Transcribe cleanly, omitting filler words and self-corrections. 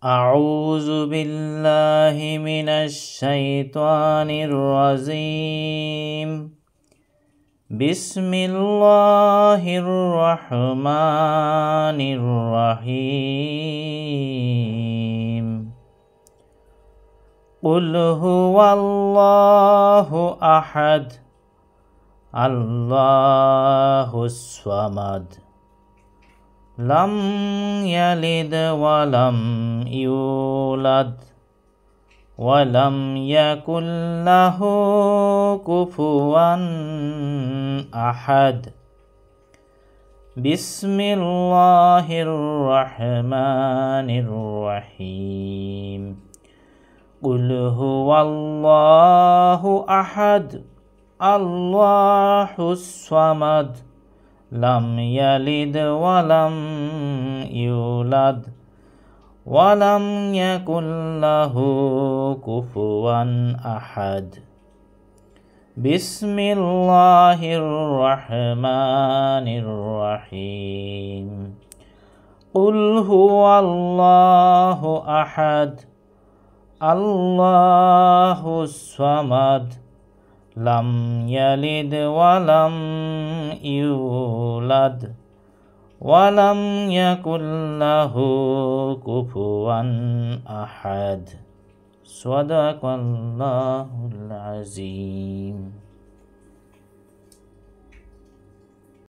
أعوذ بالله من الشيطان الرجيم بسم الله الرحمن الرحيم قل هو الله أحد الله الصمد لم يلد ولم يولد ولم يكن له كفوا أحد بسم الله الرحمن الرحيم قل هو الله أحد الله الصمد لم يلد ولم يولد ولم يكن له كفوا أحد بسم الله الرحمن الرحيم قل هو الله أحد الله الصمد لم يلد ولم يولد ولم يكن له كفوا أحد صدق الله العظيم.